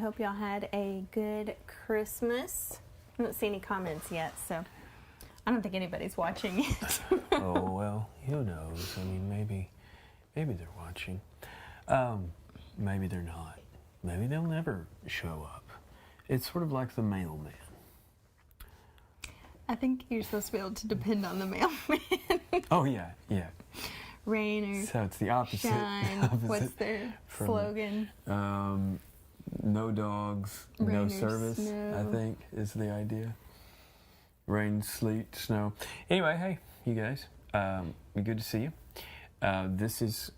hope y'all had a good Christmas. I don't see any comments yet, so I don't think anybody's watching it. Oh, well, who knows? I mean, maybe they're watching. Maybe they're not. Maybe they'll never show up. It's sort of like the mailman. I think you're supposed to be able to depend on the mailman. Oh, yeah. Rain or so it's the opposite. shine. What's their slogan? No dogs, Rain no or service, snow. I think, is the idea. Rain, sleet, snow. Anyway, hey, you guys. Good to see you. This is...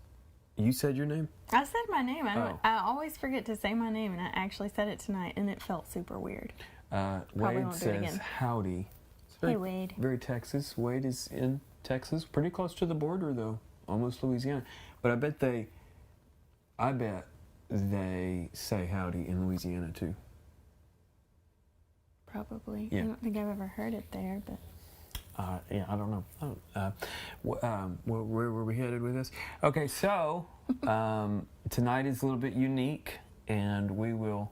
You said your name? I said my name. I always forget to say my name, and I actually said it tonight, and it felt super weird. Wade says howdy. Hey, Wade. Very Texas. Wade is in Texas, pretty close to the border, though, almost Louisiana. But I bet they say howdy in Louisiana, too. Probably. Yeah. I don't think I've ever heard it there, but... I don't know. Where were we headed with this? Okay, so tonight is a little bit unique, and we will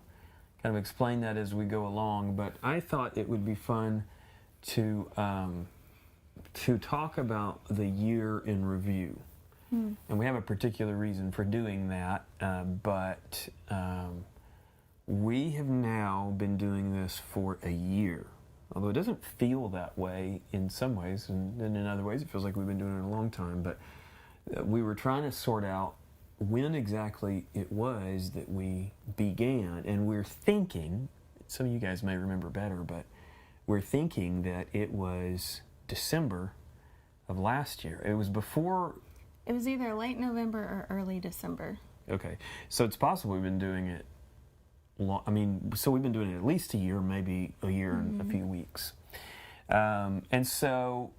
kind of explain that as we go along. But I thought it would be fun to talk about the year in review, and we have a particular reason for doing that. But we have now been doing this for a year. Although it doesn't feel that way in some ways, and in other ways it feels like we've been doing it a long time. But we were trying to sort out when exactly it was that we began. And we're thinking, some of you guys may remember better, but we're thinking that it was December of last year. It was before... It was either late November or early December. Okay, so it's possible we've been doing it so we've been doing it at least a year, maybe a year and a few weeks. And so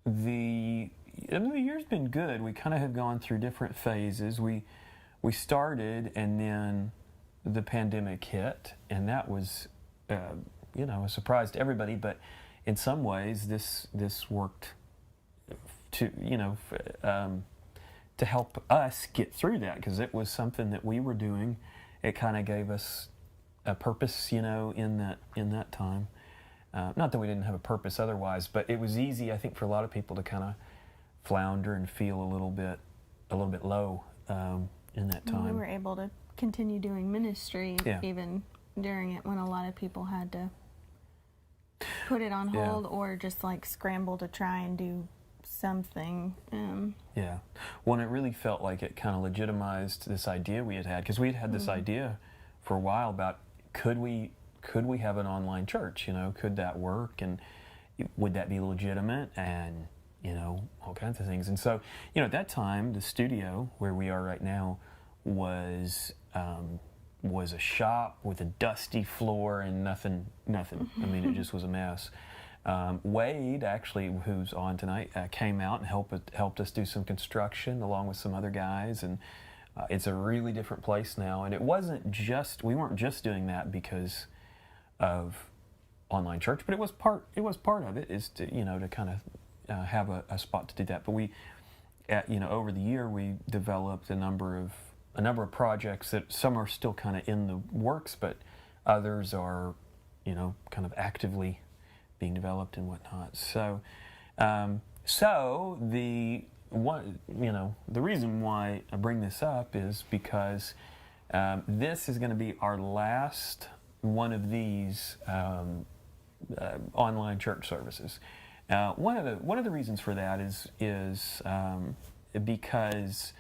the year's been good. We kind of have gone through different phases. We started, and then the pandemic hit, and that was, a surprise to everybody. But in some ways, this worked to help us get through that, because it was something that we were doing. It kind of gave us a purpose, in that time. Not that we didn't have a purpose otherwise, but it was easy, I think, for a lot of people to kind of flounder and feel a little bit low in that time. We were able to continue doing ministry even during it, when a lot of people had to put it on hold or just like scramble to try and do something. Well, and it really felt like it kind of legitimized this idea we had, because we had this idea for a while about could we have an online church, could that work, and would that be legitimate, and all kinds of things. And so at that time, the studio where we are right now was a shop with a dusty floor and nothing. I mean, it just was a mess. Wade, actually, who's on tonight, came out and helped us do some construction along with some other guys, and it's a really different place now. And we weren't just doing that because of online church, but it was part of it, is to to kind of have a spot to do that. But we, over the year, we developed a number of projects that some are still kind of in the works, but others are kind of actively being developed and whatnot. So, the reason why I bring this up is because this is going to be our last one of these online church services. One of the reasons for that is because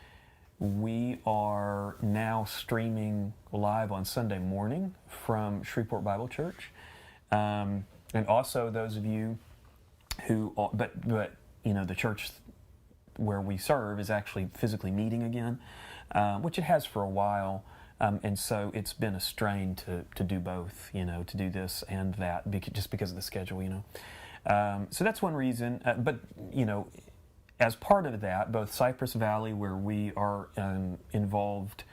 we are now streaming live on Sunday morning from Shreveport Bible Church. And also those of you who, but the church where we serve is actually physically meeting again, which it has for a while, and so it's been a strain to do both, to do this and that, just because of the schedule, So that's one reason, but as part of that, both Cypress Valley, where we are involved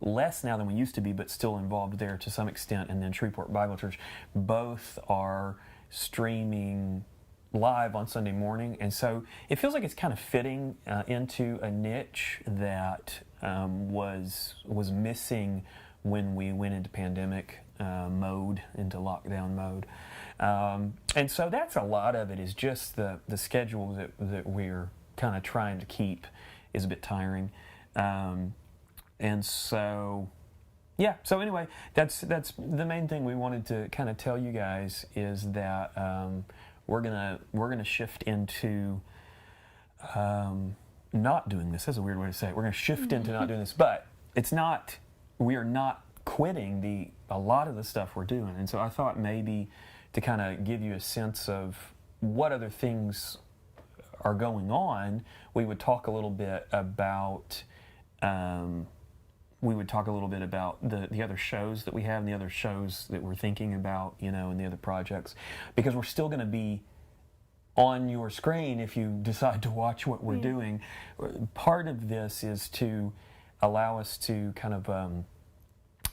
less now than we used to be, but still involved there to some extent, and then Shreveport Bible Church, both are streaming live on Sunday morning, and so it feels like it's kind of fitting into a niche that was missing when we went into pandemic mode, into lockdown mode. And so that's a lot of it, is just the schedule that we're kind of trying to keep is a bit tiring. And so, yeah, so anyway, that's the main thing we wanted to kind of tell you guys, is that we're gonna shift into not doing this. That's a weird way to say it. We're gonna shift into not doing this, but we are not quitting a lot of the stuff we're doing. And so I thought maybe to kind of give you a sense of what other things are going on, we would talk a little bit about the other shows that we have and the other shows that we're thinking about, and the other projects, because we're still going to be on your screen if you decide to watch what we're doing. Part of this is to allow us to kind of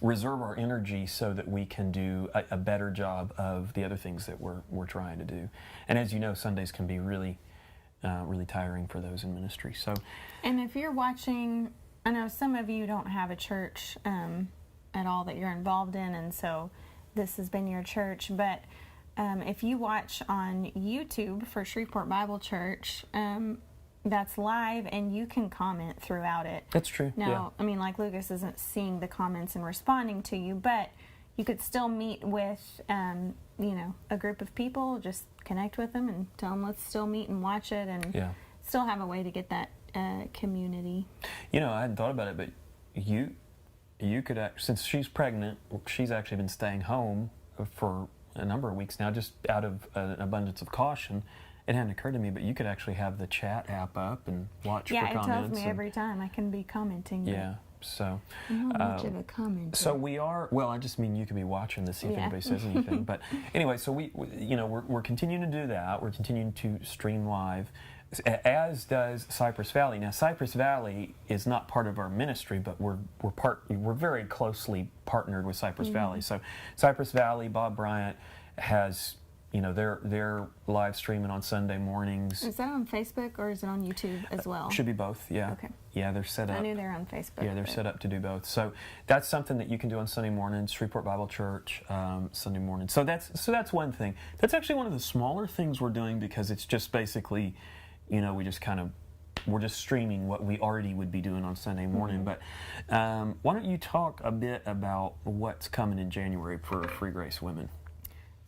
reserve our energy so that we can do a better job of the other things that we're trying to do. And as you know, Sundays can be really tiring for those in ministry. So, and if you're watching, I know some of you don't have a church at all that you're involved in, and so this has been your church, but if you watch on YouTube for Shreveport Bible Church, that's live, and you can comment throughout it. That's true. Now, I mean, like, Lucas isn't seeing the comments and responding to you, but you could still meet with, a group of people, just connect with them and tell them, let's still meet and watch it, and still have a way to get that community. I hadn't thought about it, but you could, since she's pregnant, she's actually been staying home for a number of weeks now, just out of an abundance of caution. It hadn't occurred to me, but you could actually have the chat app up and watch for comments. Yeah, it tells me every time I can be commenting. Yeah, so... I'm not much of a commenter. So we are... Well, I just mean you could be watching to see if anybody says anything. But anyway, so we're continuing to do that. We're continuing to stream live, as does Cypress Valley. Now, Cypress Valley is not part of our ministry, but we're very closely partnered with Cypress Valley. So Cypress Valley, Bob Bryant has... they're live streaming on Sunday mornings. Is that on Facebook or is it on YouTube as well? Should be both, yeah. Okay. Yeah, they're set up. I knew they're on Facebook. Yeah, they're set up to do both. So that's something that you can do on Sunday mornings, Shreveport Bible Church, Sunday morning. So that's one thing. That's actually one of the smaller things we're doing, because it's just basically, we're just streaming what we already would be doing on Sunday morning. But why don't you talk a bit about what's coming in January for Free Grace Women?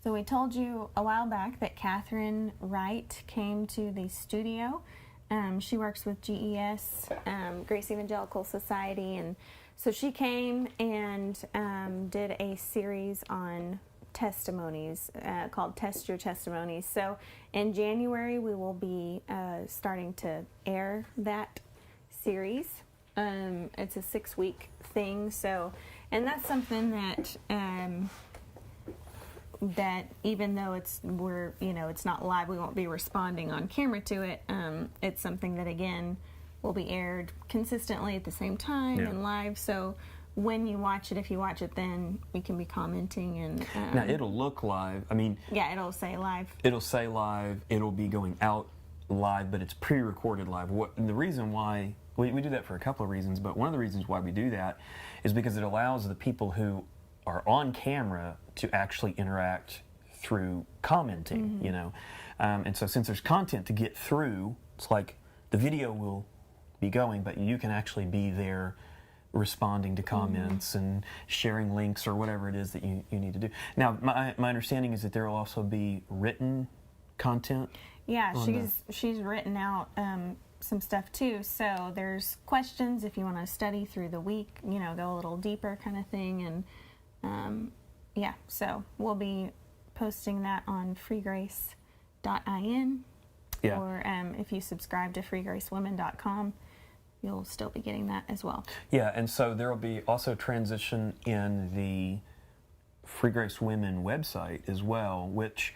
So we told you a while back that Catherine Wright came to the studio. She works with GES, Grace Evangelical Society, and so she came and did a series on testimonies called Test Your Testimonies. So in January we will be starting to air that series. It's a 6-week thing. So, and that's something that that even though it's not live, we won't be responding on camera to it. It's something that, again, will be aired consistently at the same time and live. So when you watch it, if you watch it, then you can be commenting. And now it'll look live. I mean, it'll say live. It'll say live. It'll be going out live, but it's pre-recorded live. The reason why we do that for a couple of reasons, but one of the reasons why we do that is because it allows the people who are on camera to actually interact through commenting, and so since there's content to get through, it's like the video will be going, but you can actually be there responding to comments and sharing links or whatever it is that you need to do. Now, my understanding is that there will also be written content. Yeah, she's written out some stuff too. So there's questions if you want to study through the week, go a little deeper kind of thing, and so we'll be posting that on freegrace.in, or if you subscribe to freegracewomen.com, you'll still be getting that as well. Yeah, and so there will be also transition in the Free Grace Women website as well, which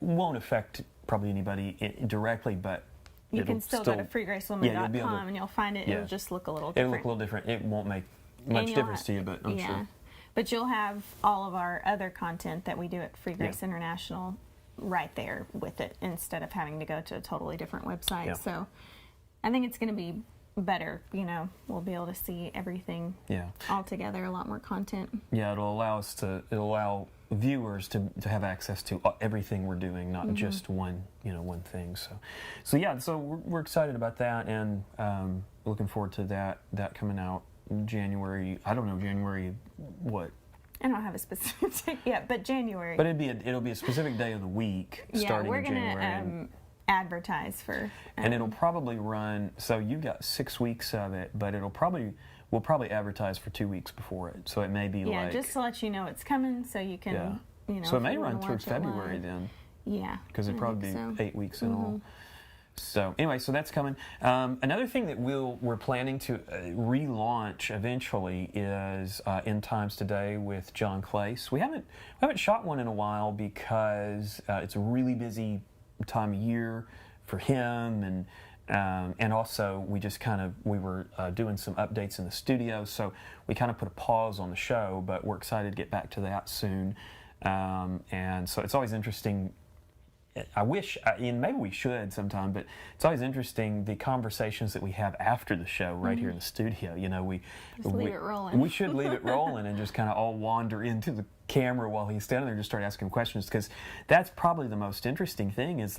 won't affect probably anybody directly, but you can still go to freegracewomen.com and you'll find it. It'll just look a little different. It'll look a little different. It won't make much difference to you, but I'm sure. But you'll have all of our other content that we do at Free Grace International right there with it, instead of having to go to a totally different website. So I think it's going to be better. We'll be able to see everything Yeah. all together, a lot more content. Yeah, it'll allow viewers to have access to everything we're doing, not just one thing. So we're excited about that, and looking forward to that coming out in January. I don't know January what. I don't have a specific date yet, but January. But it'll be a specific day of the week starting in January. We're gonna advertise for. And it'll probably run. So you've got 6 weeks of it, but we'll probably advertise for 2 weeks before it. So it may be just to let you know it's coming, so you can. So it may run through February then. Yeah. Because it'd probably be 8 weeks in all. So anyway, so that's coming. Another thing that we're planning to relaunch eventually is End Times Today with John Clace. We haven't shot one in a while because it's a really busy time of year for him, and also we were doing some updates in the studio, so we kind of put a pause on the show, but we're excited to get back to that soon. And so it's always interesting. I wish, and maybe we should sometime, but it's always interesting the conversations that we have after the show right here in the studio. We leave it rolling. We should leave it rolling and just kind of all wander into the camera while he's standing there and just start asking questions, because that's probably the most interesting thing is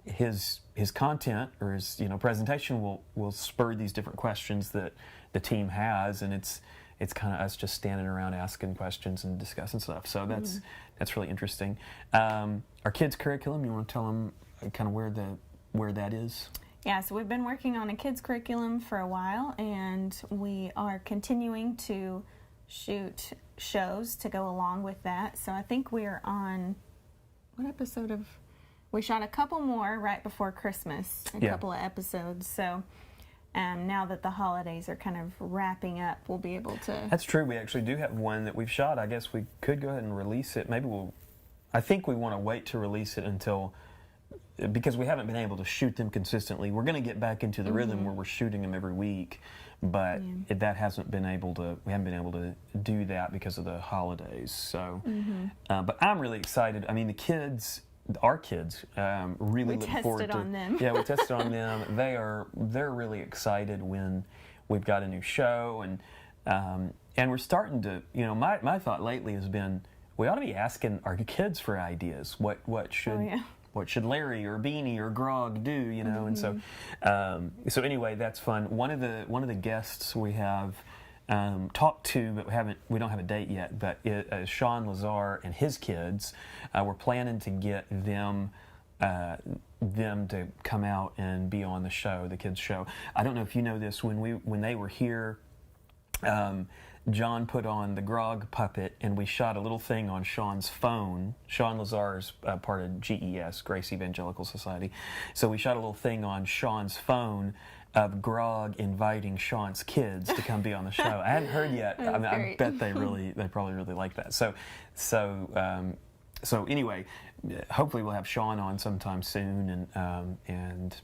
his content or his presentation will spur these different questions that the team has, and it's kind of us just standing around asking questions and discussing stuff. So that's really interesting. Our kids' curriculum, you want to tell them kind of where that is? Yeah, so we've been working on a kids' curriculum for a while, and we are continuing to shoot shows to go along with that. So I think we're on, what episode of, we shot a couple more right before Christmas, a couple of episodes. So now that the holidays are kind of wrapping up, we'll be able to... That's true. We actually do have one that we've shot. I guess we could go ahead and release it. I think we want to wait to release it because we haven't been able to shoot them consistently. We're going to get back into the rhythm where we're shooting them every week, but we haven't been able to do that because of the holidays. So, but I'm really excited. I mean, our kids really look forward to. We tested on them. Yeah, we tested on them. They're really excited when we've got a new show, and we're starting to. My thought lately has been we ought to be asking our kids for ideas. What should Larry or Beanie or Grog do? And so anyway, that's fun. One of the guests we have talked to, but we don't have a date yet, but Sean Lazar and his kids. We're planning to get them to come out and be on the show, the kids show. I don't know if you know this, when they were here, John put on the Grog puppet, and we shot a little thing on Sean's phone. Sean Lazar is part of GES, Grace Evangelical Society. So we shot a little thing on Sean's phone of Grog inviting Sean's kids to come be on the show. I hadn't heard yet. I bet they probably really like that. So anyway, hopefully we'll have Sean on sometime soon, and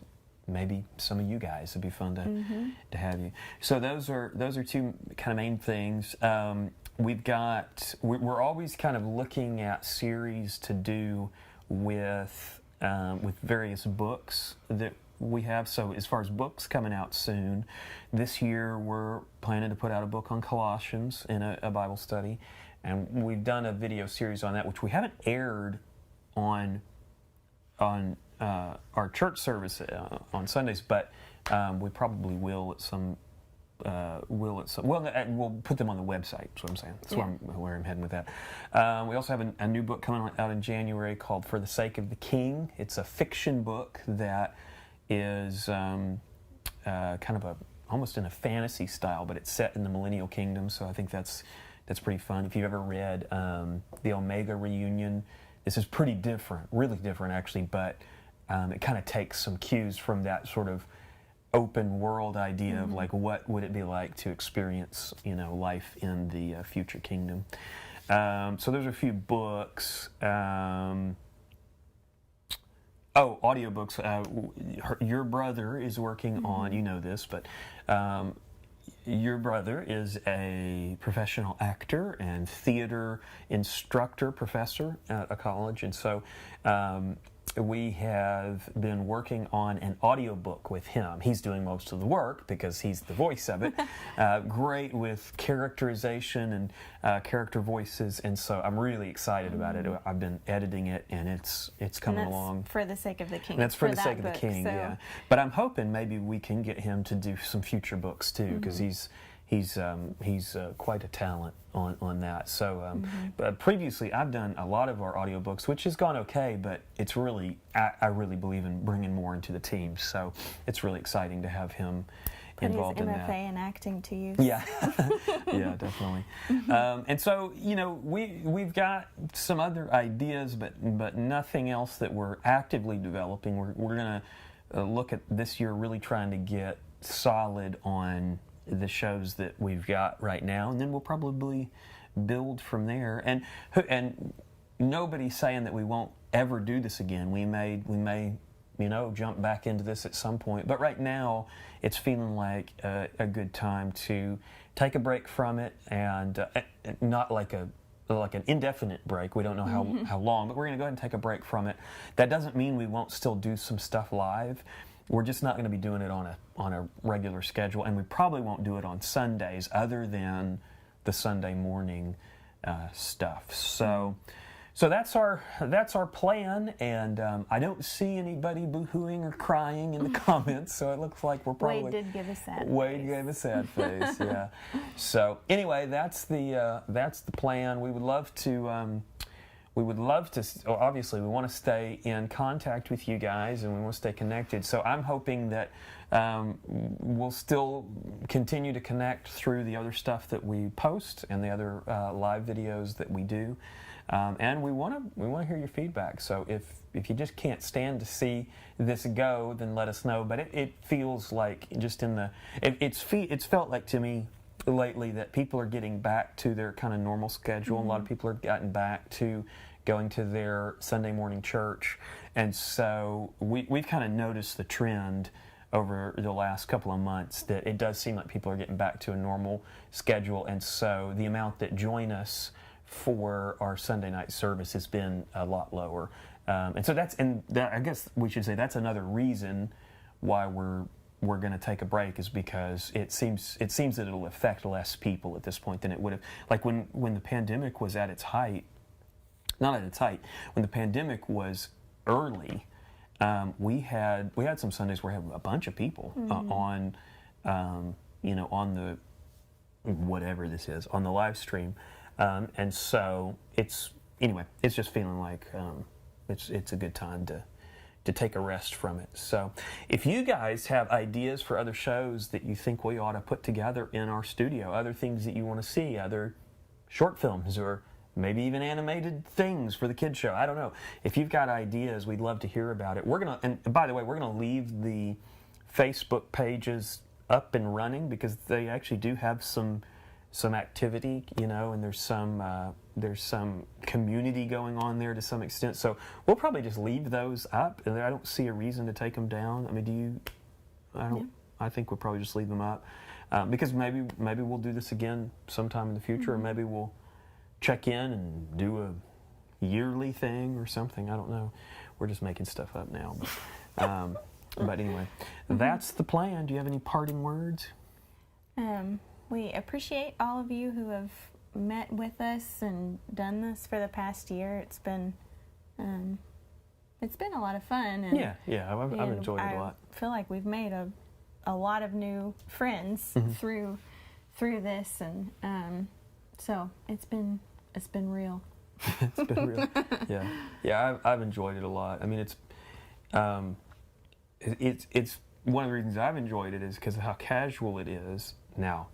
maybe some of you guys. It'd be fun to have you. So those are two kind of main things. We're always kind of looking at series to do with various books that we have. So as far as books coming out soon, this year we're planning to put out a book on Colossians in a Bible study, and we've done a video series on that, which we haven't aired on our church service on Sundays, but we probably will at some. We'll put them on the website. That's what I'm saying. That's where I'm heading with that. We also have a new book coming out in January called "For the Sake of the King." It's a fiction book that is kind of almost in a fantasy style, but it's set in the Millennial Kingdom. So I think that's pretty fun. If you've ever read the Omega Reunion, this is pretty different, really different actually, but it kind of takes some cues from that sort of open world idea of like what would it be like to experience life in the future kingdom. So there's a few books. Audiobooks. Your brother is working on, this, but your brother is a professional actor and theater instructor, professor at a college, and so we have been working on an audiobook with him. He's doing most of the work because he's the voice of it. Great with characterization and character voices, and so I'm really excited about it. I've been editing it, and it's coming along. For the sake of the King. And that's for the that sake of the book, King, so. yeah. But I'm hoping maybe we can get him to do some future books too, because he's quite a talent on that. So but previously I've done a lot of our audiobooks, which has gone okay, but it's really, I really believe in bringing more into the team. So it's really exciting to have him involved in that. Put his MFA in acting to use. Yeah, yeah, definitely. And so, you know, we've got some other ideas, but nothing else that we're actively developing. We're going to look at this year really trying to get solid on the shows that we've got right now, and then we'll probably build from there. And nobody's saying that we won't ever do this again. We may you know, jump back into this at some point, but right now it's feeling like a good time to take a break from it, and not like an indefinite break. We don't know how long, but we're going to go ahead and take a break from it. That doesn't mean we won't still do some stuff live. We're just not going to be doing it on a regular schedule, and we probably won't do it on Sundays other than the Sunday morning stuff. So that's our plan, and I don't see anybody boo-hooing or crying in the comments, so it looks like we're probably... Wade did give a sad Wade gave a sad face, yeah. So anyway, that's the plan. We would love to... obviously we want to stay in contact with you guys, and we want to stay connected. So I'm hoping that we'll still continue to connect through the other stuff that we post and the other live videos that we do. And we want to hear your feedback. So if you just can't stand to see this go, then let us know. But it feels like just it's felt like to me lately that people are getting back to their kind of normal schedule. A lot of people have gotten back to going to their Sunday morning church, and so we've kind of noticed the trend over the last couple of months that it does seem like people are getting back to a normal schedule, and so the amount that join us for our Sunday night service has been a lot lower, and so I guess we should say that's another reason why we're going to take a break, is because it seems that it'll affect less people at this point than it would have. Like when the pandemic was at its height, not at its height, when the pandemic was early, we had some Sundays where we had a bunch of people on on the whatever this is, on the live stream, and so it's just feeling like it's a good time to take a rest from it. So if you guys have ideas for other shows that you think we ought to put together in our studio, other things that you want to see, other short films, or maybe even animated things for the kids show, I don't know. If you've got ideas, we'd love to hear about it. And by the way, we're gonna leave the Facebook pages up and running, because they actually do have some activity, and there's some community going on there to some extent. So we'll probably just leave those up, and I don't see a reason to take them down. I mean, do you? I don't. Yeah. I think we'll probably just leave them up, because maybe we'll do this again sometime in the future, or maybe we'll check in and do a yearly thing or something. I don't know. We're just making stuff up now, but anyway, that's the plan. Do you have any parting words? We appreciate all of you who have met with us and done this for the past year. It's been a lot of fun. And, yeah, I've enjoyed it a lot. I feel like we've made a lot of new friends through this, and so it's been real. It's been real. Yeah. I've enjoyed it a lot. I mean, it's one of the reasons I've enjoyed it is because of how casual it is. Now,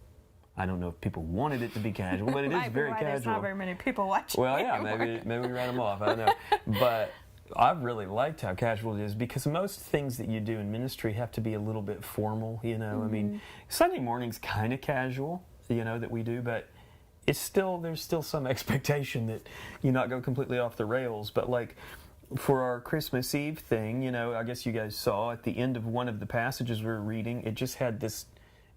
I don't know if people wanted it to be casual, but it is very casual. There's not very many people watching. Well, yeah, maybe we ran them off. I don't know, but I've really liked how casual it is, because most things that you do in ministry have to be a little bit formal. I mean, Sunday morning's kind of casual, that we do, but there's still some expectation that you not go completely off the rails. But like for our Christmas Eve thing, I guess you guys saw at the end of one of the passages we were reading, it just had this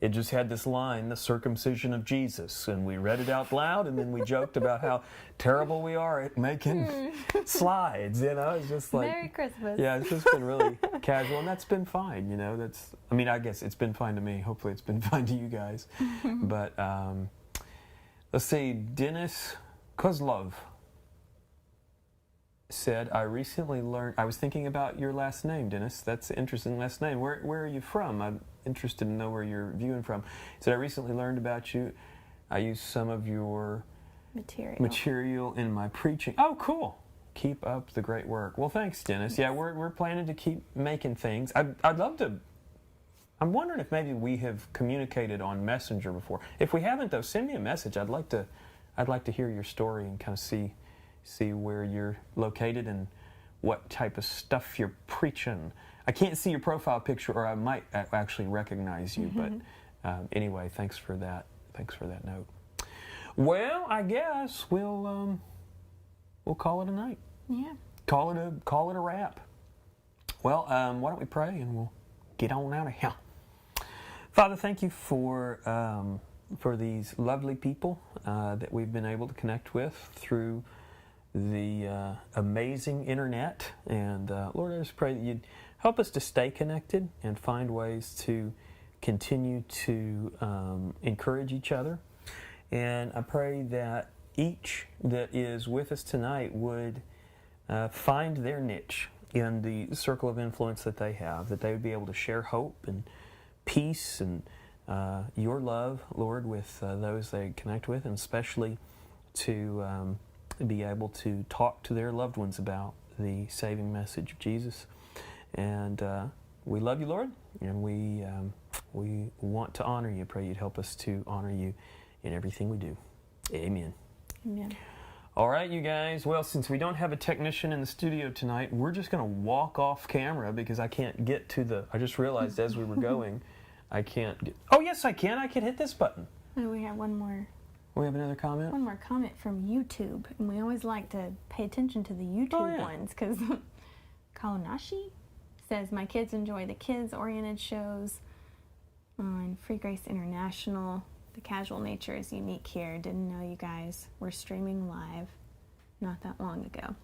it just had this line, the circumcision of Jesus, and we read it out loud, and then we joked about how terrible we are at making slides, you know. It's just like, Merry Christmas. yeah, it's just been really casual, and that's been fine, you know. I mean, I guess it's been fine to me. Hopefully it's been fine to you guys. But let's see, Dennis Kozlov said, I recently learned, I was thinking about your last name, Dennis. That's an interesting last name. Where are you from? I'm interested to know where you're viewing from. He said, I recently learned about you. I use some of your material in my preaching. Oh, cool. Keep up the great work. Well, thanks, Dennis. Yeah, we're planning to keep making things. I'd love to. I'm wondering if maybe we have communicated on Messenger before. If we haven't, though, send me a message. I'd like to hear your story and kind of see where you're located and what type of stuff you're preaching. I can't see your profile picture, or I might actually recognize you. But anyway, thanks for that. Thanks for that note. Well, I guess we'll call it a night. Yeah. Call it a wrap. Well, why don't we pray and we'll get on out of here. Father, thank you for these lovely people that we've been able to connect with through the amazing internet. And Lord, I just pray that you'd help us to stay connected and find ways to continue to encourage each other. And I pray that each that is with us tonight would find their niche in the circle of influence that they have, that they would be able to share hope and peace and your love, Lord, with those they connect with, and especially to be able to talk to their loved ones about the saving message of Jesus. And we love you, Lord, and we want to honor you. Pray you'd help us to honor you in everything we do. Amen. Amen. All right, you guys. Well, since we don't have a technician in the studio tonight, we're just going to walk off camera because I can't get to the... I just realized as we were going, I can't get... Oh, yes, I can. I can hit this button. Oh, we have one more. We have another comment? One more comment from YouTube. And we always like to pay attention to the YouTube ones because Kawanashi says, my kids enjoy the kids-oriented shows on Free Grace International. The casual nature is unique here. Didn't know you guys were streaming live not that long ago.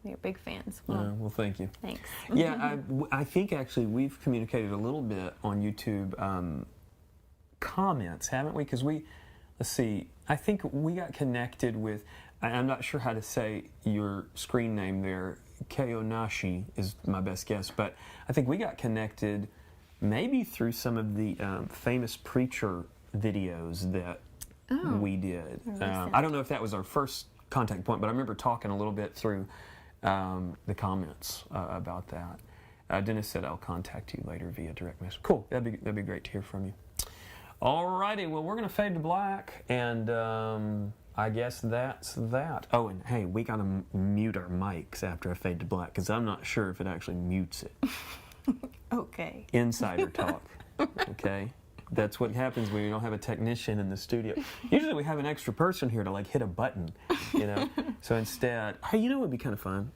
We are big fans. Well, thank you. Thanks. Yeah, I think actually we've communicated a little bit on YouTube comments, haven't we? Because let's see, I think we got connected with, I'm not sure how to say your screen name there, Keonashi is my best guess, but I think we got connected maybe through some of the famous preacher videos that we did. I don't know if that was our first contact point, but I remember talking a little bit through the comments about that. Dennis said, I'll contact you later via direct message. Cool, that'd be great to hear from you. Alrighty, well, we're going to fade to black, and I guess that's that. Oh, and hey, we got to mute our mics after I fade to black, because I'm not sure if it actually mutes it. Okay. Insider talk, okay? That's what happens when you don't have a technician in the studio. Usually we have an extra person here to like hit a button, you know? So instead, hey, you know what would be kind of fun?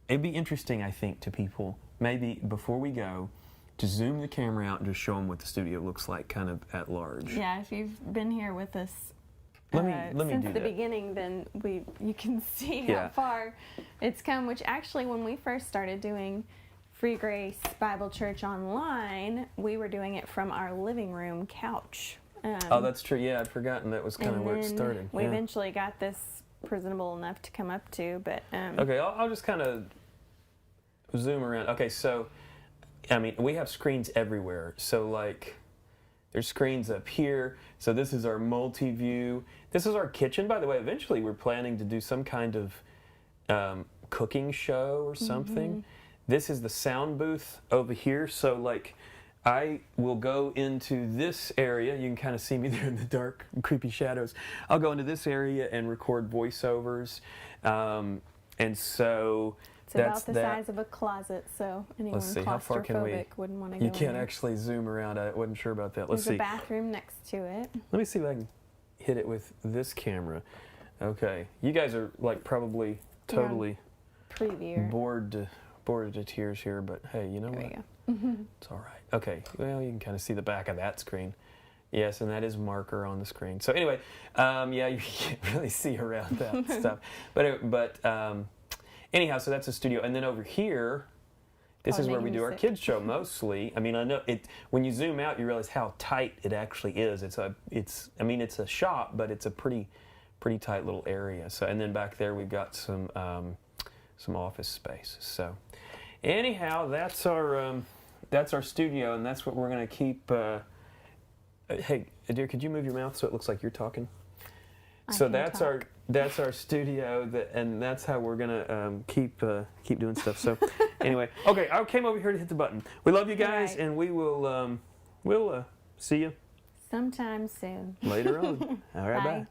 It'd be interesting, I think, to people, maybe before we go, to zoom the camera out and just show them what the studio looks like kind of at large. Yeah, if you've been here with us let me since do the that. beginning, then you can see how far it's come, which actually when we first started doing Free Grace Bible Church online, we were doing it from our living room couch. Oh, that's true. Yeah, I'd forgotten that was kind of where it started. We eventually got this presentable enough to come up to, but... Okay, I'll just kind of zoom around. Okay, so, I mean, we have screens everywhere. So, like, there's screens up here. So this is our multi-view. This is our kitchen. By the way, eventually we're planning to do some kind of cooking show or something. Mm-hmm. This is the sound booth over here. So, like, I will go into this area. You can kind of see me there in the dark, creepy shadows. I'll go into this area and record voiceovers. And so it's about the size of a closet, so anyone claustrophobic wouldn't want to go in. You can't actually zoom around. I wasn't sure about that. Let's see. There's a bathroom next to it. Let me see if I can hit it with this camera. Okay. You guys are, like, probably totally bored to tears here, but hey, you know what? It's all right. Okay, well, you can kind of see the back of that screen. Yes, and that is marker on the screen. So anyway, yeah, you can't really see around that stuff. But anyhow, so that's a studio. And then over here, this is where we do our kids show mostly. I mean, I know it. When you zoom out, you realize how tight it actually is. It's a shop, but it's a pretty tight little area. So, and then back there we've got some office space. So, anyhow, that's our studio, and that's what we're going to keep. Hey, dear, could you move your mouth so it looks like you're talking? So that's our studio, and that's how we're gonna keep doing stuff. So anyway, okay, I came over here to hit the button. We love you guys, and we will we'll see you sometime soon later on. All right, bye. Bye.